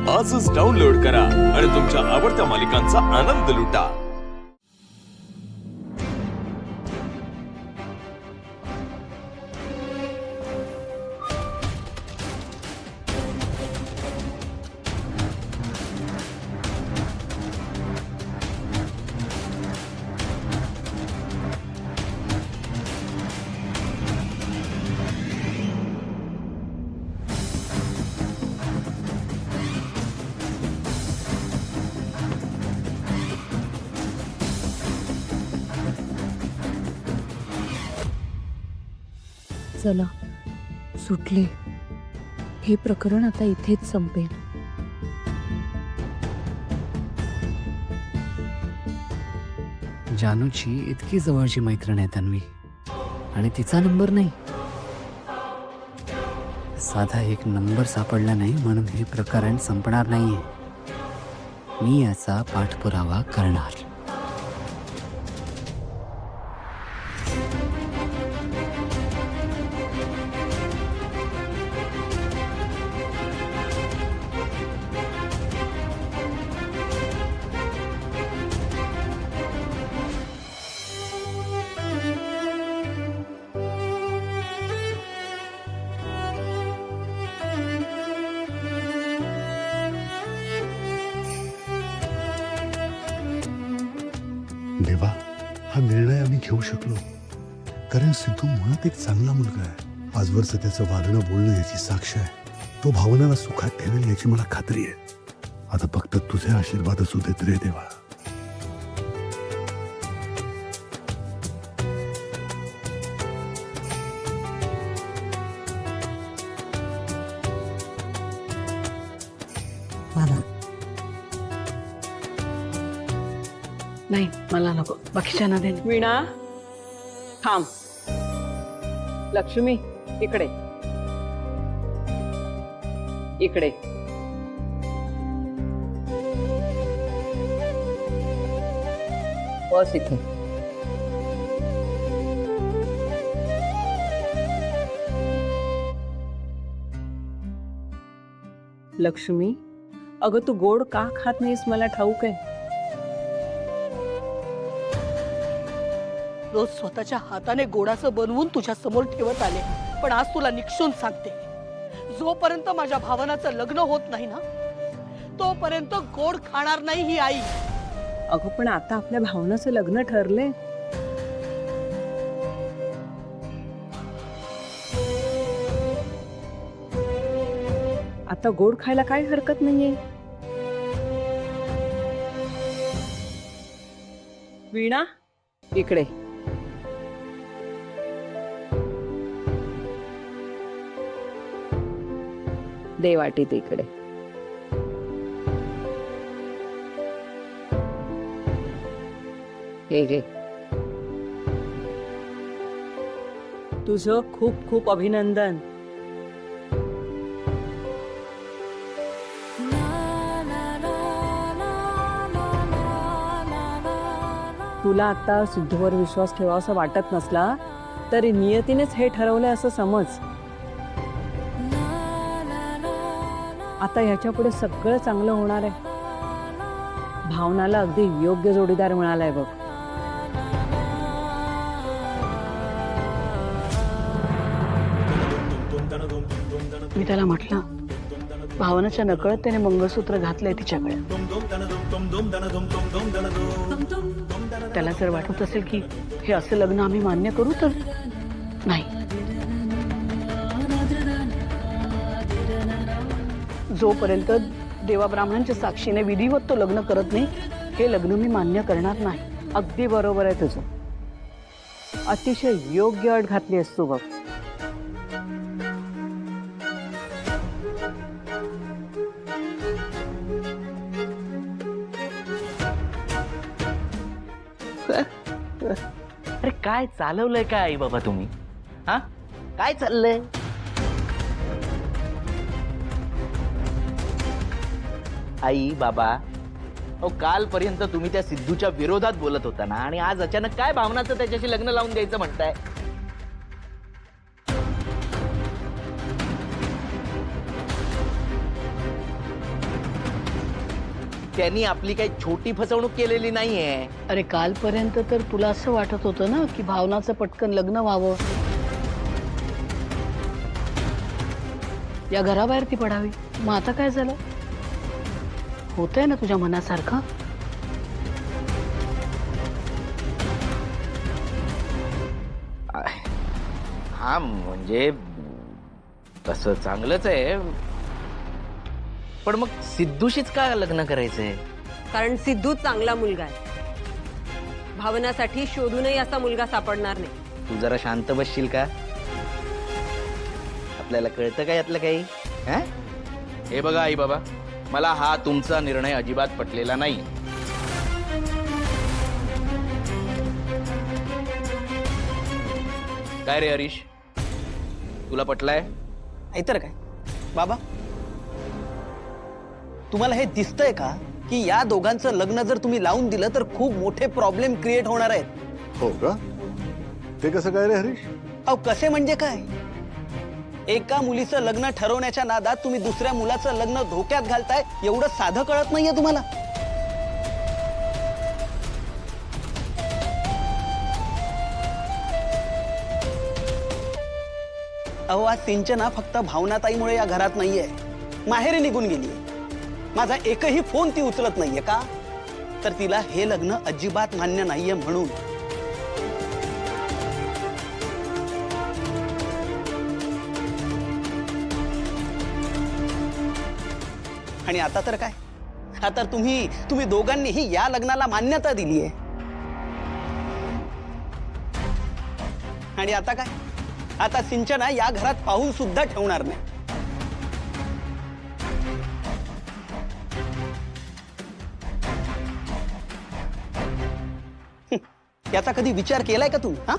आजच डाउनलोड करा आणि तुमच्या आवडत्या मालिकांचा आनंद लुटा। चला सुटले, हे प्रकरण आता इथेच संपेल। जानूची इतकी जवळची मैत्रीण आहे तन्वी, आणि तिचा नंबर नाही। साधा एक नंबर सापडला नाही म्हणून हे प्रकरण संपणार नाहीये। मी याचा पाठपुरावा करणार। देवा, हा निर्णय आम्ही घेऊ शकलो कारण सिद्धू मुळात एक चांगला मुलगा आहे। आजवरचं त्याचं वागणं बोलणं याची साक्ष आहे। तो भावनाला सुखात ठेवेल याची मला खात्री आहे। आता फक्त तुझे आशीर्वाद असू देत रे देवा। नाही, मला नको, बाकीच्यांना दे। वीणा थांब। लक्ष्मी इकडे इकडे। बस इथे। लक्ष्मी, अगं तू गोड का खात नाहीस मला ठाऊक आहे। रोज स्वतःच्या हाताने गोडाचं बनवून तुझ्या समोर ठेवत आले, पण आज तुला निक्षून सांगते, जोपर्यंत माझ्या भावनाचं लग्न होत नाही ना, तोपर्यंत गोड खाणार नाही ही आई। अगं पण आता आपल्या भावनाचं लग्न ठरले। आता गोड खायला काही हरकत नाहीये। वीणा इकडे। दे वाटीत इकडे। हे घे। तुझं खूप खूप अभिनंदन। तुला आता सिद्धूवर विश्वास ठेवावासा वाटत नसला तरी नियतीनेच हे ठरवलंय असं समज। आता ह्याच्या पुढे सगळं चांगलं होणार आहे। भावनाला अगदी योग्य जोडीदार मिळालाय बघ। मी त्याला म्हटलं, भावनाच्या नकळत त्याने मंगळसूत्र घातलंय तिच्याकडे। त्याला जर वाटत असेल की हे असं लग्न आम्ही मान्य करू तर नाही। जोपर्यंत देवा ब्राह्मणांच्या साक्षीने विधिवत तो लग्न करत नाही, हे लग्न मी मान्य करणार नाही। अगदी बरोबर आहे तुझं। अतिशय योग्य अट घातली असतो बघ। अरे काय चालवलंय काय आई बाबा तुम्ही? हा काय चाललंय? आई बाबा, अहो कालपर्यंत तुम्ही त्या सिद्धूच्या विरोधात बोलत होता ना, आणि आज अचानक काय भावनाचं त्याच्याशी लग्न लावून द्यायचं म्हणताय? त्यांनी आपली काही छोटी फसवणूक केलेली नाहीये. अरे कालपर्यंत तर तुला असं वाटत होतं ना की भावनाचं पटकन लग्न व्हावं, या घराबाहेर ती पडावी. मग आता काय झालं? होतंय ना तुझ्या मनासारखं? हा म्हणजे तसं चांगलंच आहे, पण मग सिद्धूशीच का लग्न करायचंय? कारण सिद्धू चांगला मुलगा आहे. भावनासाठी शोधूनही असा मुलगा सापडणार नाही. तू जरा शांत बसशील का? आपल्याला कळतं का यातलं काही? हा? हे बघा आई बाबा, मला हा तुमचा निर्णय अजिबात पटलेला नाही. काय रे हरीश, तुला पटलाय? नाहीतर काय बाबा, तुम्हाला हे दिसतंय का की या दोघांचं लग्न जर तुम्ही लावून दिलं तर खूप मोठे प्रॉब्लेम क्रिएट होणार आहेत. हो का? ते कसं काय रे हरीश? अहो कसे म्हणजे काय? एका मुलीचं लग्न ठरवण्याच्या नादात तुम्ही दुसऱ्या मुलाचं लग्न धोक्यात घालताय, एवढं साधं कळत नाहीये तुम्हाला? अहो आज सिंचना फक्त भावनाताईमुळे या घरात नाहीये, माहेरी निघून गेलीये. माझा एकही फोन ती उचलत नाहीये का? तर तिला हे लग्न अजिबात मान्य नाहीये म्हणून. आणि आता तर काय? आता तुम्ही दोघांनीही या लग्नाला मान्यता दिलीये. आणि आता काय? आता सिंचना या घरात पाहून सुद्धा ठेवणार नाही. याचा कधी विचार केलाय का तुम्ही? हा,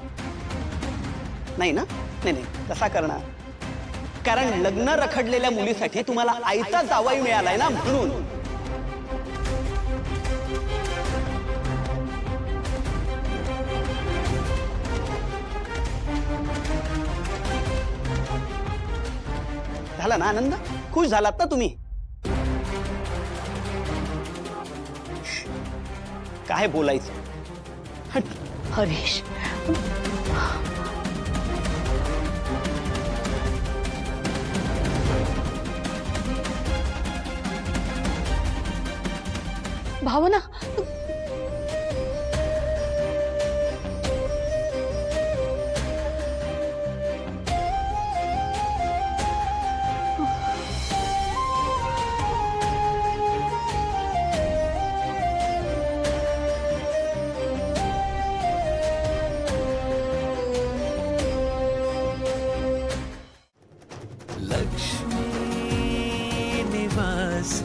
नाही ना? नाही, कसा करणार? कारण लग्न रखडलेल्या मुलीसाठी तुम्हाला आईचा जावई मिळालाय ना, म्हणून. झाला ना आनंद? खुश झालात ना तुम्ही? काय बोलायचं? हरीश, भावना, लक्ष्मी निवास